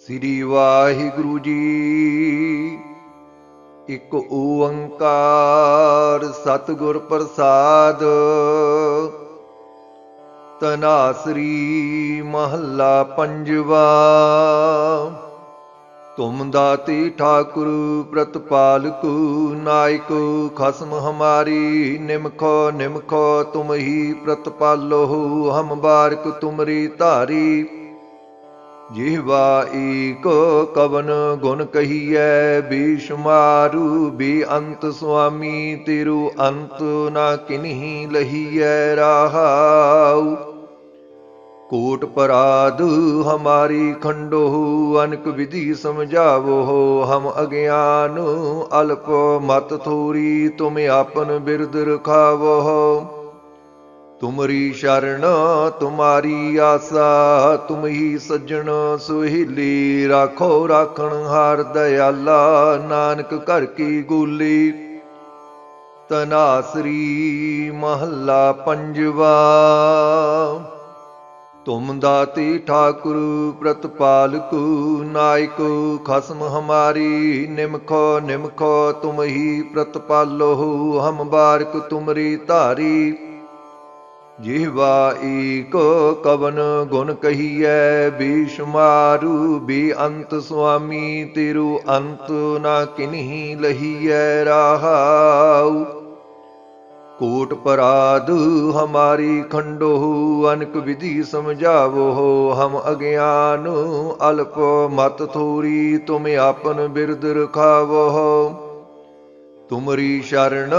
ਸ੍ਰੀ ਵਾਹਿਗੁਰੂ ਜੀ। ਇਕ ਓੰਕਾਰ ਸਤਿਗੁਰ ਪ੍ਰਸਾਦ। ਤਨਾਸਰੀ ਮਹੱਲਾ ਪੰਜਵਾ। ਤੁਮ ਦਾਤੇ ਠਾਕੁਰ ਪ੍ਰਤਪਾਲਕੁ ਨਾਇਕ ਖਸਮ ਹਮਾਰੀ ਨਿਮਖੋ ਨਿਮਖੋ ਤੁਮ ਹੀ ਪ੍ਰਤਪਾਲੋ ਹਮ ਬਾਰਕ ਤੁਮਰੀ ਧਾਰੀ। ਜਿਹਵਾ ਏਕ ਕਵਨ ਗੁਣ ਕਹੀਐ ਬੇਸ਼ੁਮਾਰੂ ਬੇਅੰਤ ਸੁਆਮੀ ਤੇਰੂ ਅੰਤ ਨਾ ਕਿਨਹੀ ਲਹੀਐ ਰਾਹਾਉ। ਕੋਟ ਪਰਾਧ ਹਮਾਰੀ ਖੰਡੋ ਅਨਕ ਵਿਧि ਸਮਝਾਵੋ ਹਮ ਅਗਿਆਨ ਅਲਪ ਮਤ ਥੋਰੀ ਤੁਮ ਆਪਨ ਬਿਰਦ ਰਖਾਵੋ। ਤੁਮਰੀ ਸ਼ਰਨ ਤੁਮਾਰੀ ਆਸਾ ਤੁਮ ਹੀ ਸੱਜਣ ਸੁਹੀਲੀ ਰਾਖੋ ਰਾਖਣ ਹਾਰ ਦਇਆਲਾ ਨਾਨਕ ਘਰ ਕੀ ਗੂਲੀ। ਤਨਾਸਰੀ ਮਹੱਲਾ ਪੰਜਵਾ। ਤੁਮ ਦਾਤੇ ਠਾਕੁਰ ਪ੍ਰਤਪਾਲਕੁ ਨਾਇਕ ਖਸਮ ਹਮਾਰੀ ਨਿਮਖੋ ਨਿਮਖੋ ਤੁਮ ਹੀ ਪ੍ਰਤਪਾਲੋ ਹਮ ਬਾਰਕ ਤੁਮਰੀ ਧਾਰੀ। ਜਿਹਵਾ ਏਕ ਕਵਨ ਗੁਣ ਕਹੀਐ ਬੇਸ਼ੁਮਾਰੂ ਬੇਅੰਤ ਸੁਆਮੀ ਤੇਰੂ ਅੰਤ ਨਾ ਕਿਨਹੀ ਲਹੀਐ ਰਾਹਾਉ। ਕੋਟ ਪਰਾਧ ਹਮਾਰੀ ਖੰਡੋ ਅਨਕ ਵਿਧि ਸਮਝਾਵੋ ਹਮ ਅਗਿਆਨ ਅਲਪ ਮਤ ਥੋਰੀ ਤੁਮ ਆਪਨ ਬਿਰਦ ਰਖਾਵੋ। ਤੁਮਰੀ ਸ਼ਰਨ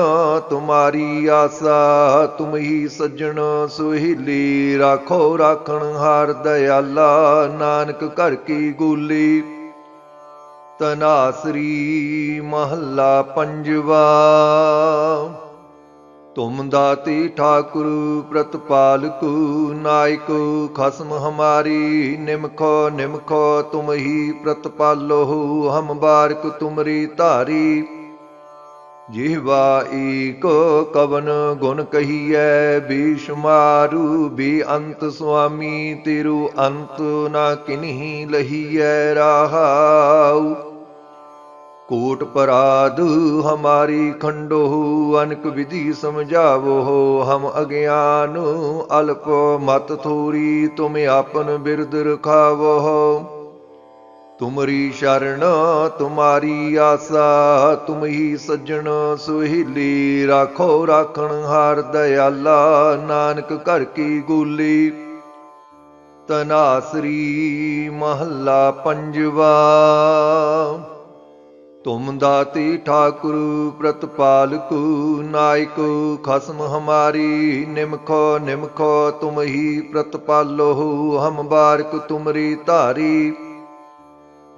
ਤੁਮਾਰੀ ਆਸਾ ਤੁਮ ਹੀ ਸੱਜਣ ਸੁਹੀਲੀ ਰਾਖੋ ਰਾਖਣ ਹਾਰ ਦਇਆਲਾ ਨਾਨਕ ਘਰ ਕੀ ਗੂਲੀ। ਤਨਾਸਰੀ ਮਹੱਲਾ ਪੰਜਵਾ। ਤੁਮ ਦਾਤੇ ਠਾਕੁਰ ਪ੍ਰਤਪਾਲਕੁ ਨਾਇਕ ਖਸਮ ਹਮਾਰੀ ਨਿਮਖੋ ਨਿਮਖੋ ਤੁਮ ਹੀ ਪ੍ਰਤਪਾਲੋ ਹਮ ਬਾਰਕ ਤੁਮਰੀ ਧਾਰੀ। ਜਿਹਵਾ ਏਕ ਕਵਨ ਗੁਣ ਕਹੀਐ ਬੇਸ਼ੁਮਾਰੂ ਬੇਅੰਤ ਸੁਆਮੀ ਤੇਰੂ ਅੰਤ ਨਾ ਕਿਨਹੀ ਲਹੀਐ ਰਾਹਾਉ। ਕੋਟ ਪਰਾਧ ਹਮਾਰੀ ਖੰਡੋ ਅਨਕ ਵਿਧि ਸਮਝਾਵੋ ਹਮ ਅਗਿਆਨ ਅਲਪ ਮਤ ਥੋਰੀ ਤੁਮ ਆਪਨ ਬਿਰਦ ਰਖਾਵੋ। ਤੁਮਰੀ ਸ਼ਰਨ ਤੁਮਾਰੀ ਆਸਾ ਤੁਮ ਹੀ ਸੱਜਣ ਸੁਹੀਲੀ ਰਾਖੋ ਰਾਖਣ ਹਾਰ ਦਇਆਲਾ ਨਾਨਕ ਘਰ ਕੀ ਗੂਲੀ। ਤਨਾਸਰੀ ਮਹੱਲਾ ਪੰਜਵਾ। ਤੁਮ ਦਾਤੇ ਠਾਕੁਰ ਪ੍ਰਤਪਾਲਕੁ ਨਾਇਕ ਖਸਮ ਹਮਾਰੀ ਨਿਮਖੋ ਨਿਮਖੋ ਤੁਮ ਹੀ ਪ੍ਰਤਪਾਲੋ ਹਮ ਬਾਰਕ ਤੁਮਰੀ ਧਾਰੀ।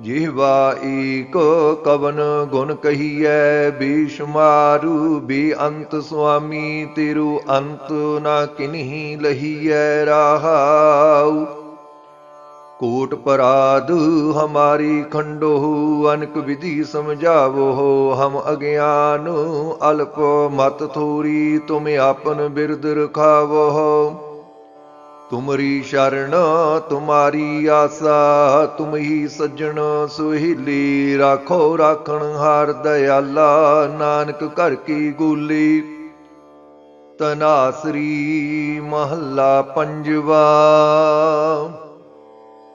ਜਿਹਵਾ ਏਕ ਕਵਨ ਗੁਣ ਕਹੀਐ ਬੇਸ਼ੁਮਾਰੂ ਬੇਅੰਤ ਸੁਆਮੀ ਤੇਰੂ ਅੰਤ ਨਾ ਕਿਨਹੀ ਲਹੀਐ ਰਾਹਾਉ। ਕੋਟ ਪਰਾਧ ਹਮਾਰੀ ਖੰਡੋ ਅਨਕ ਵਿਧि ਸਮਝਾਵੋ ਹਮ ਅਗਿਆਨ ਅਲਪ ਮਤ ਥੋਰੀ ਤੁਮ ਆਪਨ ਬਿਰਦ ਰਖਾਵੋ। ਤੁਮਰੀ ਸ਼ਰਨ ਤੁਮਾਰੀ ਆਸਾ ਤੁਮ ਹੀ ਸੱਜਣ ਸੁਹੀਲੀ ਰਾਖੋ ਰਾਖਣ ਹਾਰ ਦਇਆਲਾ ਨਾਨਕ ਘਰ ਕੀ ਗੂਲੀ। ਤਨਾਸਰੀ ਮਹੱਲਾ ਪੰਜਵਾ।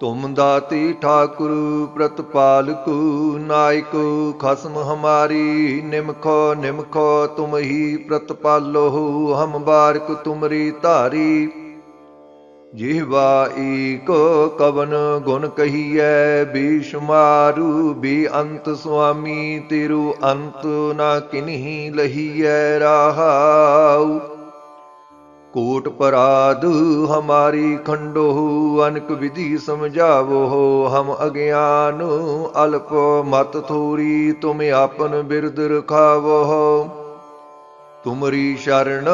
ਤੁਮ ਦਾਤੇ ਠਾਕੁਰ ਪ੍ਰਤਪਾਲਕੁ ਨਾਇਕ ਖਸਮ ਹਮਾਰੀ ਨਿਮਖੋ ਨਿਮਖੋ ਤੁਮ ਹੀ ਪ੍ਰਤਪਾਲੋ ਹਮ ਬਾਰਕ ਤੁਮਰੀ ਧਾਰੀ। ਜਿਹਵਾ ਏਕ ਕਵਨ ਗੁਣ ਕਹੀਐ ਬੇਸ਼ੁਮਾਰੂ ਬੇਅੰਤ ਸੁਆਮੀ ਤੇਰੂ ਅੰਤ ਨਾ ਕਿਨਹੀ ਲਹੀਐ ਰਾਹਾਉ। ਕੋਟ ਪਰਾਧ ਹਮਾਰੀ ਖੰਡੋ ਅਨਕ ਵਿਧि ਸਮਝਾਵੋ ਹਮ ਅਗਿਆਨ ਅਲਪ ਮਤ ਥੋਰੀ ਤੁਮ ਆਪਨ ਬਿਰਦ ਰਖਾਵੋ। ਤੁਮਰੀ ਸ਼ਰਨ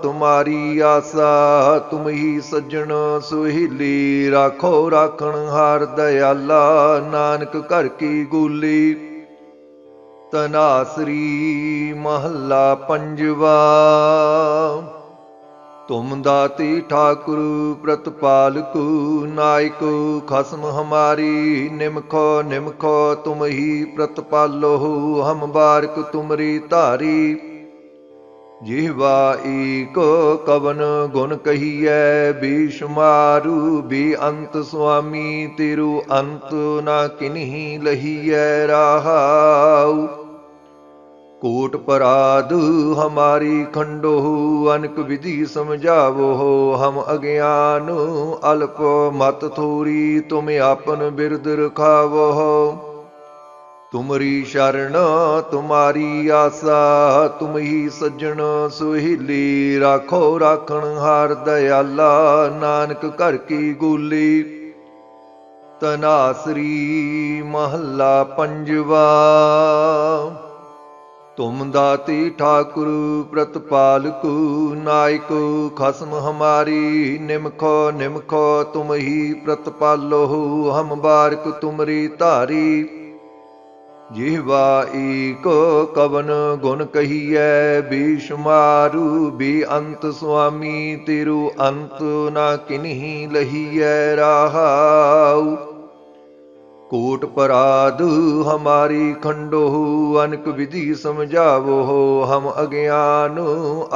ਤੁਮਾਰੀ ਆਸਾ ਤੁਮ ਹੀ ਸੱਜਣ ਸੁਹੀਲੀ ਰਾਖੋ ਰਾਖਣ ਹਾਰ ਦਇਆਲਾ ਨਾਨਕ ਘਰ ਕੀ ਗੂਲੀ। ਤਨਾਸਰੀ ਮਹੱਲਾ ਪੰਜਵਾ। तुम दाती ठाकुर प्रतपालकु नायक खसम हमारी निमखो निमखो तुम ही प्रतपालो हम बारक तुमरी धारी जिह्वा ईक कवन गुण कहिए बेशुमारू बे अंत स्वामी तेरु अंत ना किन्हीं लहिए राहाऊ कोट पराध हमारी खंडो अनक विधि समझावो हम अज्ञान अल्प मत थोरी तुम आपन बिरद रखावो तुमरी शरण तुम्हारी आसा तुम ही सज्जन सुहीली राखो राखण हार दयाला नानक घर की गूली तनासरी महला पंजवा तुम दाती ठाकुर प्रतपालकु नायक खसम हमारी निमखो निमखो तुम ही प्रतपालो हम बारक तुमरी धारी जिह्वा ईक कवन गुण कहिए बेशुमारू बे अंत स्वामी तेरु अंत ना किन्हीं लहिए राहाऊ कोट पराध हमारी खंडो अनक विधि समझावो हम अज्ञान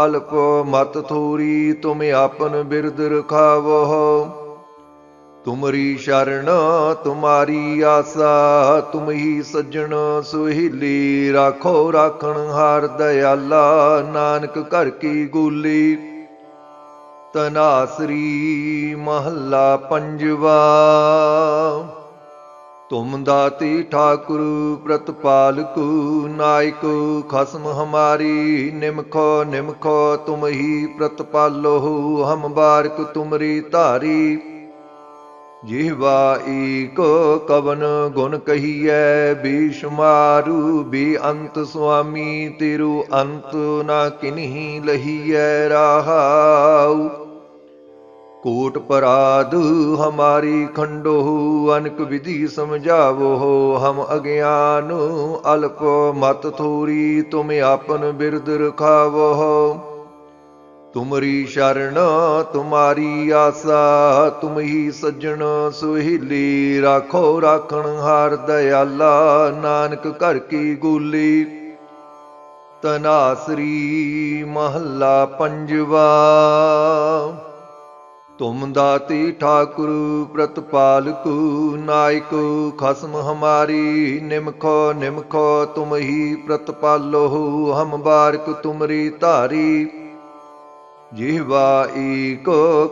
अल्प मत थोरी तुम आपन बिरद रखावो तुमरी शरण तुम्हारी आसा तुम ही सज्जन सुहीली राखो राखण हार दयाला नानक घर की गूली तनासरी महला पंजवा तुम दाती ठाकुर प्रतपालकु नायक खसम हमारी निमखो निमखो तुम ही प्रतपालो हम बारक तुमरी धारी जिह्वा ईक कवन गुण कहिए बेशुमारू बे अंत स्वामी तेरु अंत ना किन्हीं लहिए राहाऊ कोट पराध हमारी खंडो अनक विधि समझावो हम अज्ञान अल्प मत थोरी तुम आपन बिरद रखावो तुमरी शरण तुम्हारी आसा तुम ही सज्जन सुहीली राखो राखण हार दयाला नानक घर की गूली तनासरी महला पंजवा तुम दाती ठाकुर प्रतपालकु नायक खसम हमारी निमखो निमखो तुम ही प्रतपालो हम बारक तुमरी धारी जिह्वा ईक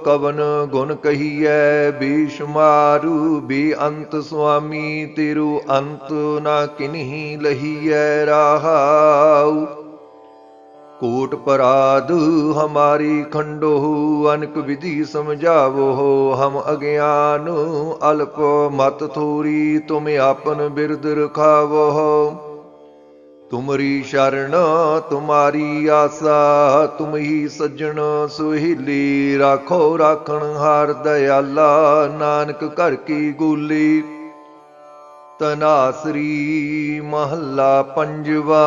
कवन गुण कहिए बेशुमारू बे अंत स्वामी तेरु अंत ना किन्हीं लहिए राहाऊ कोट पराध हमारी खंडो अनक विधि समझावो हम अज्ञान अल्प मत थोरी तुम आपन बिरद रखावो तुमरी शरण तुम्हारी आसा तुम ही सज्जन सुहीली राखो राखण हार दयाला नानक घर की गूली तनासरी महला पंजवा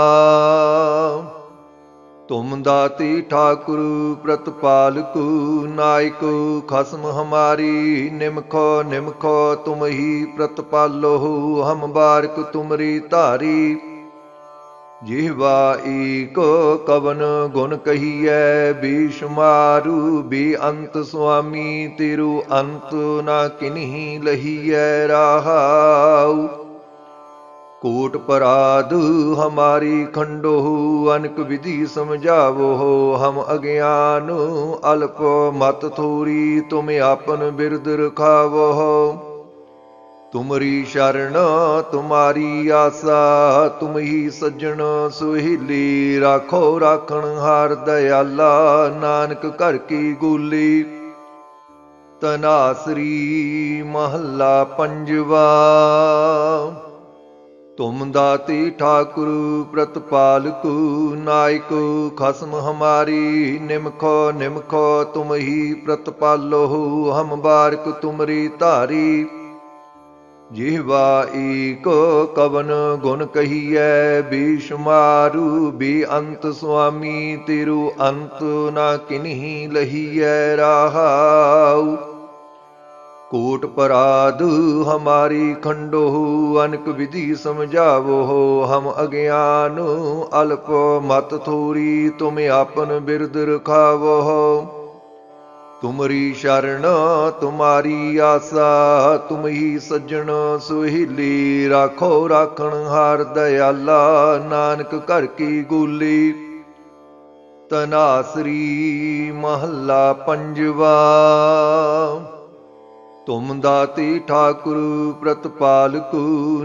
तुम दाती ठाकुर प्रतपालकु नायक खसम हमारी निमखो निमखो तुम ही प्रतपालो हम बारक तुमरी धारी जिह्वा ईक कवन गुण कहिए बेशुमारू बे अंत स्वामी तेरु अंत ना किन्हीं लहिए राहाऊ कोट पराध हमारी खंडो अनक विधि समझावो हम अज्ञान अल्प मत थोरी तुम आपन बिरद रखावो तुमरी शरण तुम्हारी आसा तुम ही सज्जन सुहीली राखो राखण हार दयाला नानक घर की गूली तनासरी महला पंजवा तुम दाती ठाकुर प्रतपालकु नायक खसम हमारी निमखो निमखो तुम ही प्रतपालो हम बारक तुमरी धारी ਜਿਹਵਾ ਏਕ ਕਵਨ ਗੁਣ ਕਹੀਐ, ਬੇਸ਼ੁਮਾਰੂ ਬੇਅੰਤ ਸੁਆਮੀ ਤੇਰੂ ਅੰਤ ਨਾ ਕਿਨਹੀ ਲਹੀਐ ਰਾਹਾਉ। ਕੋਟ ਪਰਾਧ ਹਮਾਰੀ ਖੰਡੋ, ਅਨਕ ਵਿਧि ਸਮਝਾਵੋ ਹਮ ਅਗਿਆਨ ਅਲਪ ਮਤ ਥੋਰੀ, ਤੁਮ ਆਪਨ ਬਿਰਦ ਰਖਾਵੋ। ਤੁਮਰੀ ਸ਼ਰਨ ਤੁਮਾਰੀ ਆਸਾ, ਤੁਮ ਹੀ ਸੱਜਣ ਸੁਹੀਲੀ, ਰਾਖੋ ਰਾਖਣ ਹਾਰ ਦਇਆਲਾ, ਨਾਨਕ ਘਰ ਕੀ ਗੂਲੀ। ਤਨਾਸਰੀ ਮਹੱਲਾ ਪੰਜਵਾ। ਤੁਮ ਦਾਤੀ ਠਾਕੁਰ ਪ੍ਰਤਪਾਲਕ,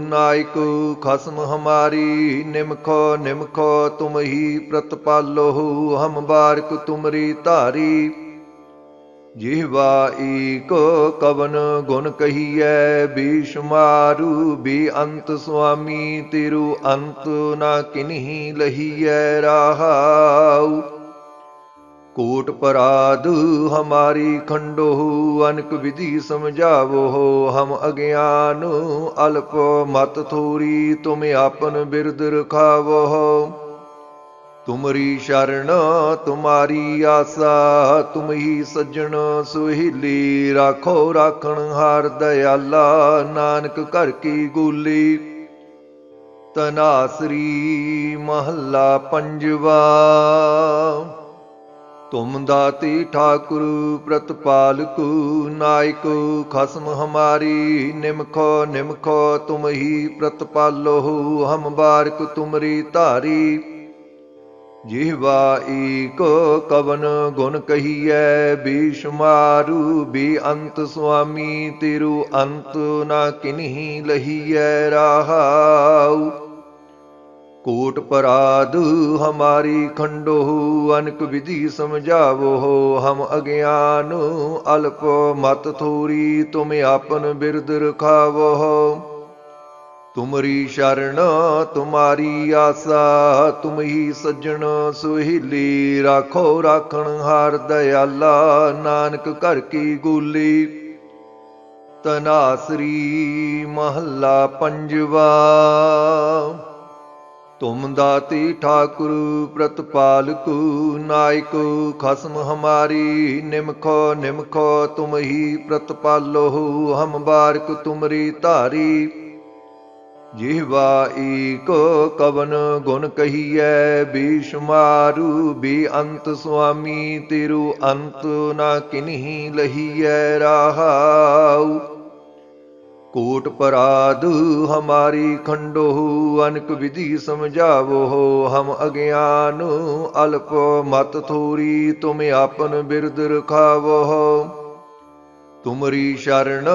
ਨਾਇਕ ਖਸਮ ਹਮਾਰੀ, ਨਿਮਖੋ ਨਿਮਖੋ ਤੁਮ ਹੀ ਪ੍ਰਤਪਾਲੋ, ਹਮ ਬਾਰਕ ਤੁਮਰੀ ਧਾਰੀ। ਜਿਹਵਾ ਏਕ ਕਵਨ ਗੁਣ ਕਹੀਐ, ਬੇਸ਼ੁਮਾਰੂ ਬੇਅੰਤ ਸੁਆਮੀ ਤੇਰੂ ਅੰਤ ਨਾ ਕਿਨਹੀ ਲਹੀਐ ਰਾਹਾਉ। ਕੋਟ ਪਰਾਧ ਹਮਾਰੀ ਖੰਡੋ, ਅਨਕ ਵਿਧि ਸਮਝਾਵੋ ਹਮ ਅਗਿਆਨ ਅਲਪ ਮਤ ਥੋਰੀ, ਤੁਮ ਆਪਨ ਬਿਰਦ ਰਖਾਵੋ। ਤੁਮਰੀ ਸ਼ਰਨ ਤੁਮਾਰੀ ਆਸਾ, ਤੁਮ ਹੀ ਸੱਜਣ ਸੁਹੀਲੀ, ਰਾਖੋ ਰਾਖਣ ਹਾਰ ਦਇਆਲਾ, ਨਾਨਕ ਘਰ ਕੀ ਗੂਲੀ। ਤਨਾਸਰੀ ਮਹੱਲਾ ਪੰਜਵਾ। ਤੁਮ ਦਾਤੀ ਠਾਕੁਰ ਪ੍ਰਤਪਾਲਕ, ਨਾਇਕ ਖਸਮ ਹਮਾਰੀ, ਨਿਮਖੋ ਨਿਮਖੋ ਤੁਮ ਹੀ ਪ੍ਰਤਪਾਲੋ, ਹਮ ਬਾਰਕ ਤੁਮਰੀ ਧਾਰੀ। ਜਿਹਵਾ ਏਕ ਕਵਨ ਗੁਣ ਕਹੀਐ, ਬੇਸ਼ੁਮਾਰੂ ਬੇਅੰਤ ਸੁਆਮੀ ਤੇਰੂ ਅੰਤ ਨਾ ਕਿਨਹੀ ਲਹੀਐ ਰਾਹਾਉ। ਕੋਟ ਪਰਾਧ ਹਮਾਰੀ ਖੰਡੋ, ਅਨਕ ਵਿਧि ਸਮਝਾਵੋ ਹਮ ਅਗਿਆਨ ਅਲਪ ਮਤ ਥੋਰੀ, ਤੁਮ ਆਪਨ ਬਿਰਦ ਰਖਾਵੋ। ਤੁਮਰੀ ਸ਼ਰਨ ਤੁਮਾਰੀ ਆਸਾ, ਤੁਮ ਹੀ ਸੱਜਣ ਸੁਹੀਲੀ, ਰਾਖੋ ਰਾਖਣ ਹਾਰ ਦਇਆਲਾ, ਨਾਨਕ ਘਰ ਕੀ ਗੂਲੀ। ਤਨਾਸਰੀ ਮਹੱਲਾ ਪੰਜਵਾ। ਤੁਮ ਦਾਤੀ ਠਾਕੁਰ ਪ੍ਰਤਪਾਲਕ, ਨਾਇਕ ਖਸਮ ਹਮਾਰੀ, ਨਿਮਖੋ ਨਿਮਖੋ ਤੁਮ ਹੀ ਪ੍ਰਤਪਾਲੋ, ਹਮ ਬਾਰਕ ਤੁਮਰੀ ਧਾਰੀ। ਜਿਹਵਾ ਏਕ ਕਵਨ ਗੁਣ ਕਹੀਐ, ਬੇਸ਼ੁਮਾਰੂ ਬੇਅੰਤ ਸੁਆਮੀ ਤੇਰੂ ਅੰਤ ਨਾ ਕਿਨਹੀ ਲਹੀਐ ਰਾਹਾਉ। ਕੋਟ ਪਰਾਧ ਹਮਾਰੀ ਖੰਡੋ, ਅਨਕ ਵਿਧि ਸਮਝਾਵੋ ਹਮ ਅਗਿਆਨ ਅਲਪ ਮਤ ਥੋਰੀ, ਤੁਮ ਆਪਨ ਬਿਰਦ ਰਖਾਵੋ। ਤੁਮਰੀ ਸ਼ਰਨ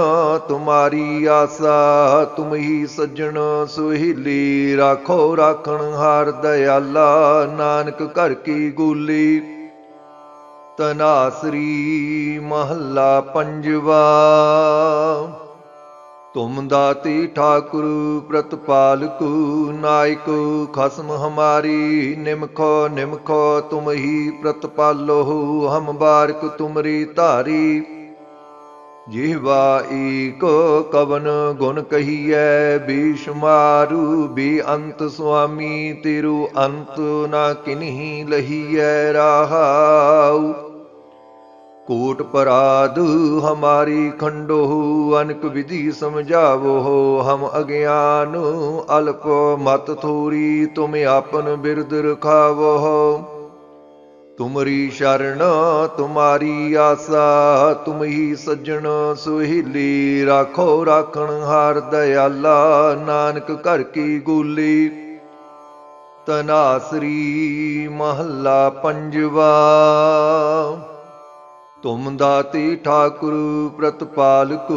ਤੁਮਾਰੀ ਆਸਾ, ਤੁਮ ਹੀ ਸੱਜਣ ਸੁਹੀਲੀ, ਰਾਖੋ ਰਾਖਣ ਹਾਰ ਦਇਆਲਾ, ਨਾਨਕ ਘਰ ਕੀ ਗੂਲੀ। ਤਨਾਸਰੀ ਮਹੱਲਾ ਪੰਜਵਾ। ਤੁਮ ਦਾਤੀ ਠਾਕੁਰ ਪ੍ਰਤਪਾਲਕ, ਨਾਇਕ ਖਸਮ ਹਮਾਰੀ, ਨਿਮਖੋ ਨਿਮਖੋ ਤੁਮ ਹੀ ਪ੍ਰਤਪਾਲੋ, ਹਮ ਬਾਰਕ ਤੁਮਰੀ ਧਾਰੀ। ਜਿਹਵਾ ਏਕ ਕਵਨ ਗੁਣ ਕਹੀਐ, ਬੇਸ਼ੁਮਾਰੂ ਬੇਅੰਤ ਸੁਆਮੀ ਤੇਰੂ ਅੰਤ ਨਾ ਕਿਨਹੀ ਲਹੀਐ ਰਾਹਾਉ। ਕੋਟ ਪਰਾਧ ਹਮਾਰੀ ਖੰਡੋ, ਅਨਕ ਵਿਧि ਸਮਝਾਵੋ ਹਮ ਅਗਿਆਨ ਅਲਪ ਮਤ ਥੋਰੀ, ਤੁਮ ਆਪਨ ਬਿਰਦ ਰਖਾਵੋ। ਤੁਮਰੀ ਸ਼ਰਨ ਤੁਮਾਰੀ ਆਸਾ, ਤੁਮ ਹੀ ਸੱਜਣ ਸੁਹੀਲੀ, ਰਾਖੋ ਰਾਖਣ ਹਾਰ ਦਇਆਲਾ, ਨਾਨਕ ਘਰ ਕੀ ਗੂਲੀ। ਤਨਾਸਰੀ ਮਹੱਲਾ ਪੰਜਵਾ। ਤੁਮ ਦਾਤੀ ਠਾਕੁਰ ਪ੍ਰਤਪਾਲਕ,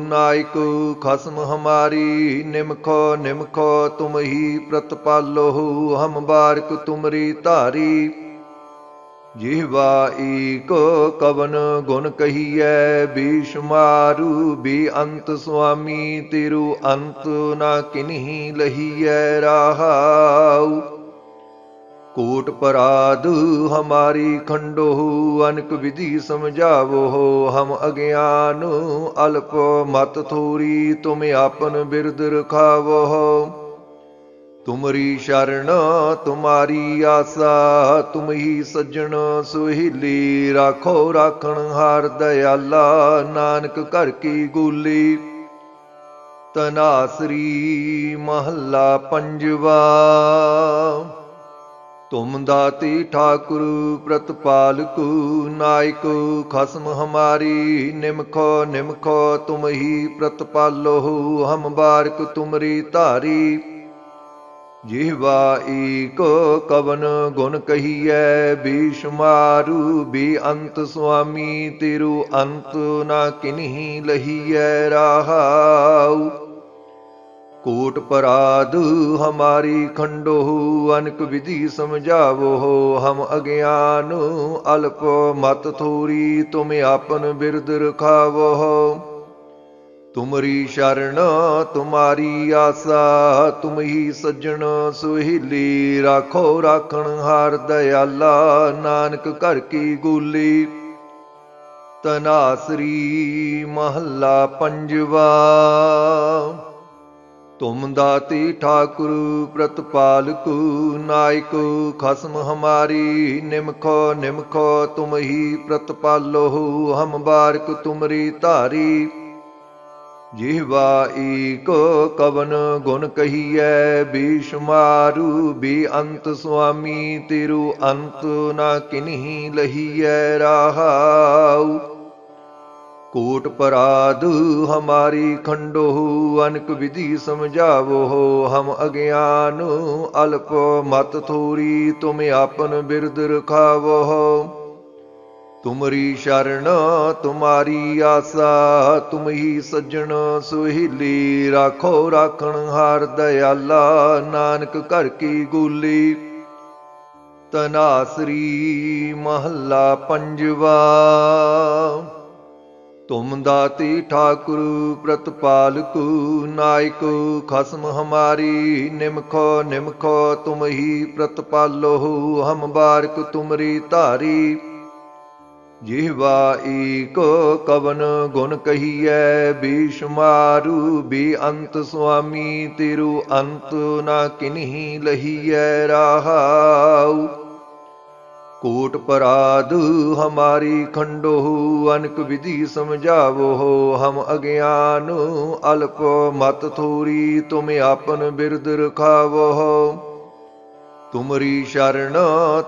ਨਾਇਕ ਖਸਮ ਹਮਾਰੀ, ਨਿਮਖੋ ਨਿਮਖੋ ਤੁਮ ਹੀ ਪ੍ਰਤਪਾਲੋ, ਹਮ ਬਾਰਕ ਤੁਮਰੀ ਧਾਰੀ। ਜਿਹਵਾ ਏਕ ਕਵਨ ਗੁਣ ਕਹੀਐ, ਬੇਸ਼ੁਮਾਰੂ ਬੇਅੰਤ ਸੁਆਮੀ ਤੇਰੂ ਅੰਤ ਨਾ ਕਿਨਹੀ ਲਹੀਐ ਰਾਹਾਉ। कोट पराध हमारी खंडो, अनक विधि समझावो। हम अज्ञान अल्प मत थोरी, तुम आपन बिरद रखावो। तुमरी शरण तुम्हारी आसा, तुम ही सज्जन सुहीली। राखो राखण हार दयाला, नानक घर की गूली। तनासरी महला पंजवा। तुम दाती ठाकुर प्रतपालकु, नायक खसम हमारी। निमखो निमखो तुम ही प्रतपालो, हम बारक तुमरी धारी। जिह्वा एको कवन गुण कहिए, बेशुमारू बेअंत स्वामी। तेरु अंत ना किन्ही लहिए राहाऊ। कोट पराध हमारी खंडो, अनक विधि समझावो। हम अज्ञान अल्प मत थोरी, तुम आपन बिरद रखावो। तुमरी शरण तुम्हारी आसा, तुम ही सज्जन सुहीली। राखो राखण हार दयाला, नानक घर की गूली। तनासरी महला पंजवा। तुम दाती ठाकुर प्रतपालकु, नायक खसम हमारी। निमखो निमखो तुम ही प्रतपालो, हम बारक तुमरी धारी। जिह्वा एको कवन गुण कहिए, बेशुमारू बेअंत स्वामी। तेरु अंत ना किन्ही लहिए राहाऊ। कोट पराध हमारी खंडो, अनक विधि समझावो। हम अज्ञान अल्प मत थोरी, तुम आपन बिरद रखावो। तुमरी शरण तुम्हारी आसा, तुम ही सज्जन सुहीली। राखो राखण हार दयाला, नानक घर की गूली। तनासरी महला पंजवा। तुम दाती ठाकुर प्रतपालकु, नायक खसम हमारी। निमखो निमखो तुम ही प्रतपालो, हम बारक तुमरी धारी। जिह्वा एको कवन गुण कहिए, बेशुमारू बेअंत स्वामी। तेरु अंत ना किन्ही लहिए राहाऊ। कोट पराध हमारी खंडो, अनक विधि समझावो। हम अज्ञान अल्प मत थोरी, तुम आपन बिरद रखावो। तुमरी शरण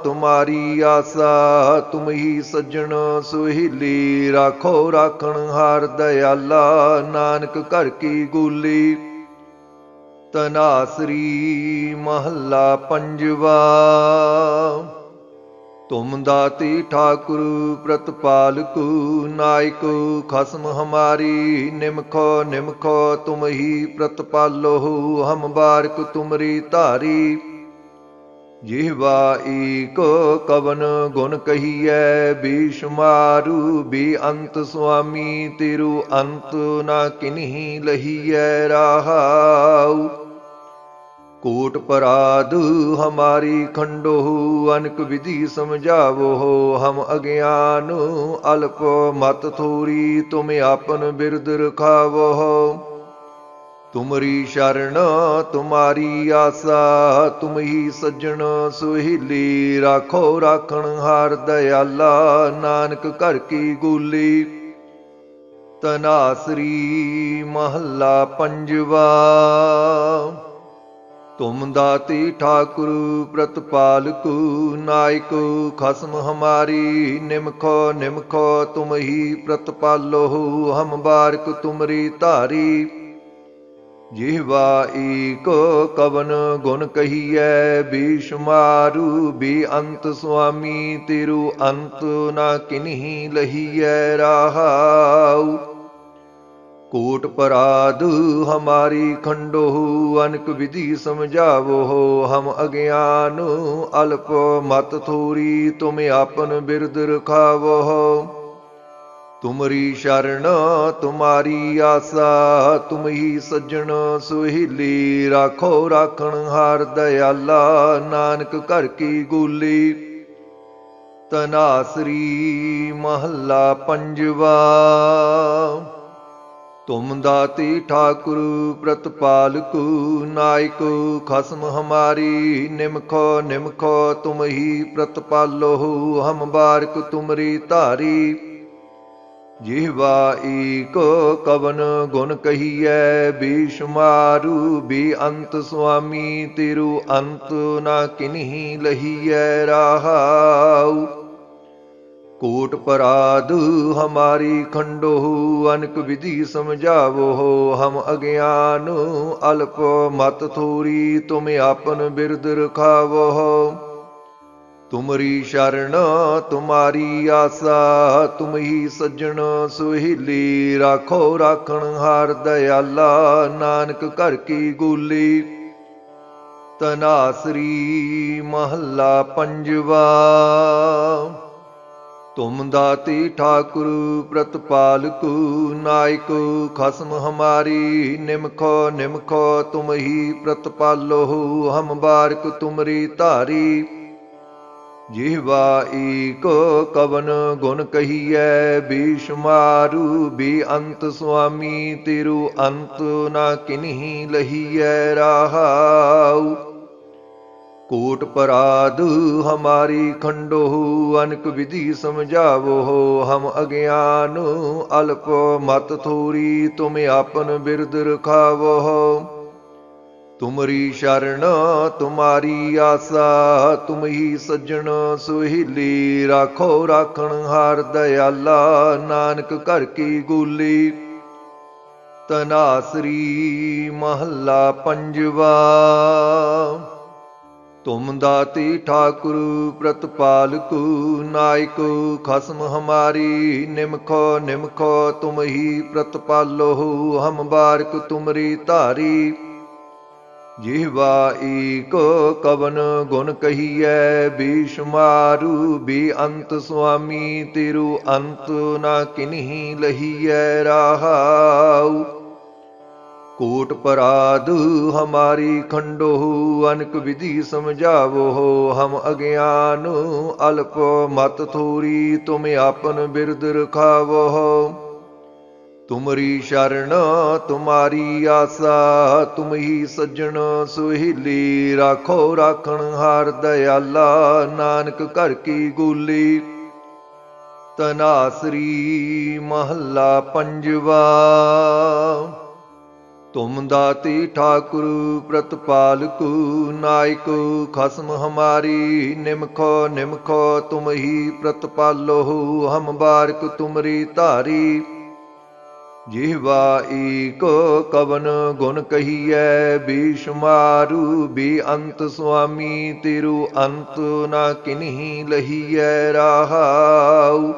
तुम्हारी आसा, तुम ही सज्जन सुहीली। राखो राखण हार दयाला, नानक घर की गूली। तनासरी महला पंजवा। तुम दाती ठाकुर प्रतपालकु, नायक खसम हमारी। निमखो निमखो तुम ही प्रतपालो, हम बारक तुमरी धारी। जिह्वा एको कवन गुण कहिए, बेशुमारू बेअंत स्वामी। तेरु अंत ना किन्ही लहिए राहाऊ। कोट पराध हमारी खंडो, अनक विधि समझावो। हम अज्ञान अल्प मत थोरी, तुम आपन बिरद रखावो। तुमरी शरण तुम्हारी आसा, तुम ही सज्जन सुहीली। राखो राखण हार दयाला, नानक घर की गूली। तनासरी महला पंजवा। तुम दाती ठाकुर प्रतपालकु, नायक खसम हमारी। निमखो निमखो तुम ही प्रतपालो, हम बारक तुमरी धारी। जिह्वा एको कवन गुण कहिए, बेशुमारू बेअंत स्वामी। तेरु अंत ना किन्ही लहिए राहाऊ। कोट पराध हमारी खंडो, अनक विधि समझावो। हम अज्ञान अल्प मत थोरी, तुम आपन बिरद रखावो। ਤੁਮਰੀ ਸ਼ਰਨ ਤੁਮਾਰੀ ਆਸਾ, ਤੁਮ ਹੀ ਸੱਜਣ ਸੁਹੀਲੀ। ਰਾਖੋ ਰਾਖਣ ਹਾਰ ਦਇਆਲਾ, ਨਾਨਕ ਘਰ ਕੀ ਗੂਲੀ। ਤਨਾਸਰੀ ਮਹੱਲਾ ਪੰਜਵਾ। ਤੁਮ ਦਾਤੀ ਠਾਕੁਰ ਪ੍ਰਤਪਾਲਕੁ, ਨਾਇਕੁ ਖਸਮ ਹਮਾਰੀ। ਨਿਮਖੋ ਨਿਮਖੋ ਤੁਮ ਹੀ ਪ੍ਰਤਪਾਲੋ, ਹਮ ਬਾਰਕ ਤੁਮਰੀ ਧਾਰੀ। ਜਿਹਵਾ ਏਕ ਕਵਨ ਗੁਣ ਕਹੀਐ, ਬੇਸ਼ੁਮਾਰੂ ਬੇਅੰਤ ਸੁਆਮੀ। ਤੇਰੂ ਅੰਤ ਨਾ ਕਿਨਹੀ ਲਹੀਐ ਰਾਹਾਉ। ਕੋਟ ਪਰਾਧ ਹਮਾਰੀ ਖੰਡੋ, ਅਨਕ ਵਿਧि ਸਮਝਾਵੋ। ਹਮ ਅਗਿਆਨ ਅਲਪ ਮਤ ਥੋਰੀ, ਤੁਮ ਆਪਨ ਬਿਰਦ ਰਖਾਵੋ। ਤੁਮਰੀ ਸ਼ਰਨ ਤੁਮਾਰੀ ਆਸਾ, ਤੁਮ ਹੀ ਸੱਜਣ ਸੁਹੀਲੀ। ਰਾਖੋ ਰਾਖਣ ਹਾਰ ਦਇਆਲਾ, ਨਾਨਕ ਘਰ ਕੀ ਗੂਲੀ। ਤਨਾਸਰੀ ਮਹੱਲਾ ਪੰਜਵਾ। ਤੁਮ ਦਾਤੀ ਠਾਕੁਰ ਪ੍ਰਤਪਾਲਕੁ, ਨਾਇਕੁ ਖਸਮ ਹਮਾਰੀ। ਨਿਮਖੋ ਨਿਮਖੋ ਤੁਮ ਹੀ ਪ੍ਰਤਪਾਲੋ, ਹਮ ਬਾਰਕ ਤੁਮਰੀ ਧਾਰੀ। ਜਿਹਵਾ ਏਕ ਕਵਨ ਗੁਣ ਕਹੀਐ, ਬੇਸ਼ੁਮਾਰੂ ਬੇਅੰਤ ਸੁਆਮੀ। ਤੇਰੂ ਅੰਤ ਨਾ ਕਿਨਹੀ ਲਹੀਐ ਰਾਹਾਉ। ਕੋਟ ਪਰਾਧ ਹਮਾਰੀ ਖੰਡੋ, ਅਨਕ ਵਿਧि ਸਮਝਾਵੋ। ਹਮ ਅਗਿਆਨ ਅਲਪ ਮਤ ਥੋਰੀ, ਤੁਮ ਆਪਨ ਬਿਰਦ ਰਖਾਵੋ। ਤੁਮਰੀ ਸ਼ਰਨ ਤੁਮਾਰੀ ਆਸਾ, ਤੁਮ ਹੀ ਸੱਜਣ ਸੁਹੀਲੀ। ਰਾਖੋ ਰਾਖਣ ਹਾਰ ਦਇਆਲਾ, ਨਾਨਕ ਘਰ ਕੀ ਗੂਲੀ। ਤਨਾਸਰੀ ਮਹੱਲਾ ਪੰਜਵਾ। ਤੁਮ ਦਾਤੀ ਠਾਕੁਰ ਪ੍ਰਤਪਾਲਕੁ, ਨਾਇਕੁ ਖਸਮ ਹਮਾਰੀ। ਨਿਮਖੋ ਨਿਮਖੋ ਤੁਮ ਹੀ ਪ੍ਰਤਪਾਲੋ, ਹਮ ਬਾਰਕ ਤੁਮਰੀ ਧਾਰੀ। ਜਿਹਵਾ ਏਕ ਕਵਨ ਗੁਣ ਕਹੀਐ, ਬੇਸ਼ੁਮਾਰੂ ਬੇਅੰਤ ਸੁਆਮੀ। ਤੇਰੂ ਅੰਤ ਨਾ ਕਿਨਹੀ ਲਹੀਐ ਰਾਹਾਉ। ਕੋਟ ਪਰਾਧ ਹਮਾਰੀ ਖੰਡੋ, ਅਨਕ ਵਿਧि ਸਮਝਾਵੋ। ਹਮ ਅਗਿਆਨ ਅਲਪ ਮਤ ਥੋਰੀ, ਤੁਮ ਆਪਨ ਬਿਰਦ ਰਖਾਵੋ। ਤੁਮਰੀ ਸ਼ਰਨ ਤੁਮਾਰੀ ਆਸਾ, ਤੁਮ ਹੀ ਸੱਜਣ ਸੁਹੀਲੀ। ਰਾਖੋ ਰਾਖਣ ਹਾਰ ਦਇਆਲਾ, ਨਾਨਕ ਘਰ ਕੀ ਗੂਲੀ। ਤਨਾਸਰੀ ਮਹੱਲਾ ਪੰਜਵਾ। ਤੁਮ ਦਾਤੀ ਠਾਕੁਰ ਪ੍ਰਤਪਾਲਕੁ, ਨਾਇਕੁ ਖਸਮ ਹਮਾਰੀ। ਨਿਮਖੋ ਨਿਮਖੋ ਤੁਮ ਹੀ ਪ੍ਰਤਪਾਲੋ, ਹਮ ਬਾਰਕ ਤੁਮਰੀ ਧਾਰੀ। ਜਿਹਵਾ ਏਕ ਕਵਨ ਗੁਣ ਕਹੀਐ, ਬੇਸ਼ੁਮਾਰੂ ਬੇਅੰਤ ਸੁਆਮੀ। ਤੇਰੂ ਅੰਤ ਨਾ ਕਿਨਹੀ ਲਹੀਐ ਰਾਹਾਉ।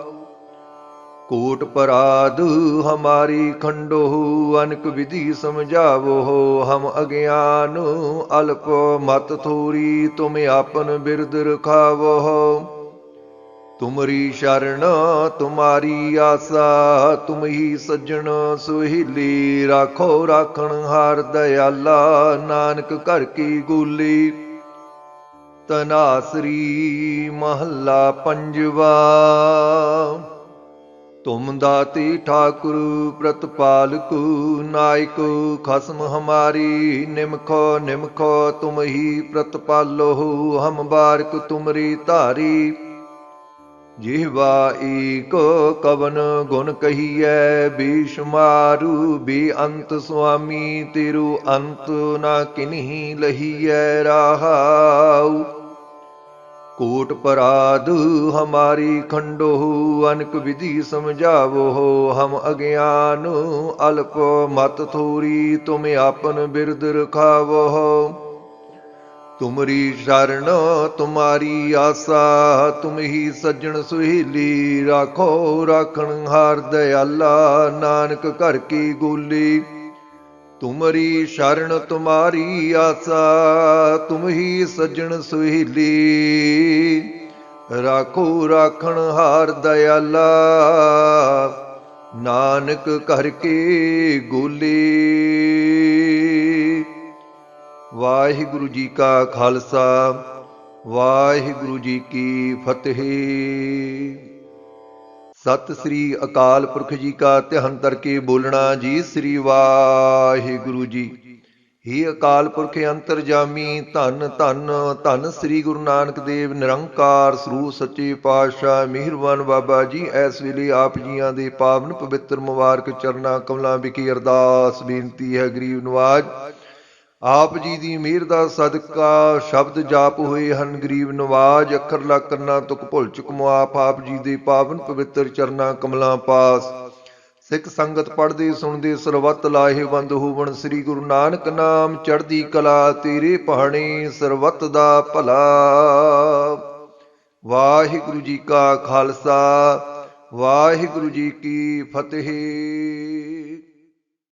ਕੋਟ ਪਰਾਧ ਹਮਾਰੀ ਖੰਡੋ, ਅਨਕ ਵਿਧि ਸਮਝਾਵੋ। ਹਮ ਅਗਿਆਨ ਅਲਪ ਮਤ ਥੋਰੀ, ਤੁਮ ਆਪਨ ਬਿਰਦ ਰਖਾਵੋ। ਤੁਮਰੀ ਸ਼ਰਨ ਤੁਮਾਰੀ ਆਸਾ, ਤੁਮ ਹੀ ਸੱਜਣ ਸੁਹੀਲੀ। ਰਾਖੋ ਰਾਖਣ ਹਾਰ ਦਇਆਲਾ, ਨਾਨਕ ਘਰ ਕੀ ਗੂਲੀ। ਤਨਾਸਰੀ ਮਹੱਲਾ ਪੰਜਵਾ। ਤੁਮ ਦਾਤੀ ਠਾਕੁਰ ਪ੍ਰਤਪਾਲਕੁ, ਨਾਇਕੁ ਖਸਮ ਹਮਾਰੀ। ਨਿਮਖੋ ਨਿਮਖੋ ਤੁਮ ਹੀ ਪ੍ਰਤਪਾਲੋ, ਹਮ ਬਾਰਕ ਤੁਮਰੀ ਧਾਰੀ। ਜਿਹਵਾ ਏਕ ਕਵਨ ਗੁਣ ਕਹੀਐ, ਬੇਸ਼ੁਮਾਰੂ ਬੇਅੰਤ ਸੁਆਮੀ। ਤੇਰੂ ਅੰਤ ਨਾ ਕਿਨਹੀ ਲਹੀਐ ਰਾਹਾਉ। ਕੋਟ ਪਰਾਧ ਹਮਾਰੀ ਖੰਡੋ, ਅਨਕ ਵਿਧि ਸਮਝਾਵੋ। ਹਮ ਅਗਿਆਨ ਅਲਪ ਮਤ ਥੋਰੀ, ਤੁਮ ਆਪਨ ਬਿਰਦ ਰਖਾਵੋ। ਤੁਮਰੀ ਸ਼ਰਨ ਤੁਮਾਰੀ ਆਸਾ, ਤੁਮ ਹੀ ਸੱਜਣ ਸੁਹੀਲੀ। ਰਾਖੋ ਰਾਖਣ ਹਾਰ ਦਇਆਲਾ, ਨਾਨਕ ਘਰ ਕੀ ਗੂਲੀ। ਤੁਮਰੀ ਸ਼ਰਨ ਤੁਮਾਰੀ ਆਸਾ, ਤੁਮ ਹੀ ਸੱਜਣ ਸੁਹੀਲੀ। ਰਾਖੋ ਰਾਖਣ ਹਾਰ ਦਇਆਲਾ, ਨਾਨਕ ਘਰ ਕੀ ਗੋਲੀ। ਵਾਹਿਗੁਰੂ ਜੀ ਕਾ ਖਾਲਸਾ, ਵਾਹਿਗੁਰੂ ਜੀ ਕੀ ਫਤਿਹ। ਸਤਿ ਸ੍ਰੀ ਅਕਾਲ ਪੁਰਖ ਜੀ ਕਾ ਧਿਆਨ ਕਰਕੇ ਬੋਲਣਾ ਜੀ। ਸ੍ਰੀ ਵਾਹਿਗੁਰੂ ਜੀ। ਹੀ ਅਕਾਲ ਪੁਰਖ ਅੰਤਰਜਾਮੀ, ਧੰਨ ਧੰਨ ਧੰਨ ਸ੍ਰੀ ਗੁਰੂ ਨਾਨਕ ਦੇਵ ਨਿਰੰਕਾਰ ਸਰੂਪ ਸੱਚੇ ਪਾਤਸ਼ਾਹ ਮਿਹਰਬਾਨ ਬਾਬਾ ਜੀ। ਇਸ ਵੇਲੇ ਆਪ ਜੀਆਂ ਦੇ ਪਾਵਨ ਪਵਿੱਤਰ ਮੁਬਾਰਕ ਚਰਨਾਂ ਕਮਲਾਂ ਵਿਖੇ ਅਰਦਾਸ ਬੇਨਤੀ ਹੈ। ਗਰੀਬ ਨਵਾਜ ਆਪ ਜੀ ਦੀ ਮਿਹਰ ਦਾ ਸਦਕਾ ਸ਼ਬਦ ਜਾਪ ਹੋਏ ਹਨ। ਗਰੀਬ ਨਵਾਜ ਅੱਖਰ ਲੱਕਰਨਾ ਤੁਕ ਭੁੱਲ ਚੁੱਕ ਮੁਆਫ। ਆਪ ਜੀ ਦੇ ਪਾਵਨ ਪਵਿੱਤਰ ਚਰਨਾਂ ਕਮਲਾਂ ਪਾਸ ਸਿੱਖ ਸੰਗਤ ਪੜ੍ਹਦੇ ਸੁਣਦੇ ਸਰਬੱਤ ਲਾਹੇਵੰਦ ਹੋਵਣ। ਸ੍ਰੀ ਗੁਰੂ ਨਾਨਕ ਨਾਮ ਚੜ੍ਹਦੀ ਕਲਾ, ਤੇਰੇ ਭਾਣੇ ਸਰਬੱਤ ਦਾ ਭਲਾ। ਵਾਹਿਗੁਰੂ ਜੀ ਕਾ ਖਾਲਸਾ, ਵਾਹਿਗੁਰੂ ਜੀ ਕੀ ਫਤਿਹ।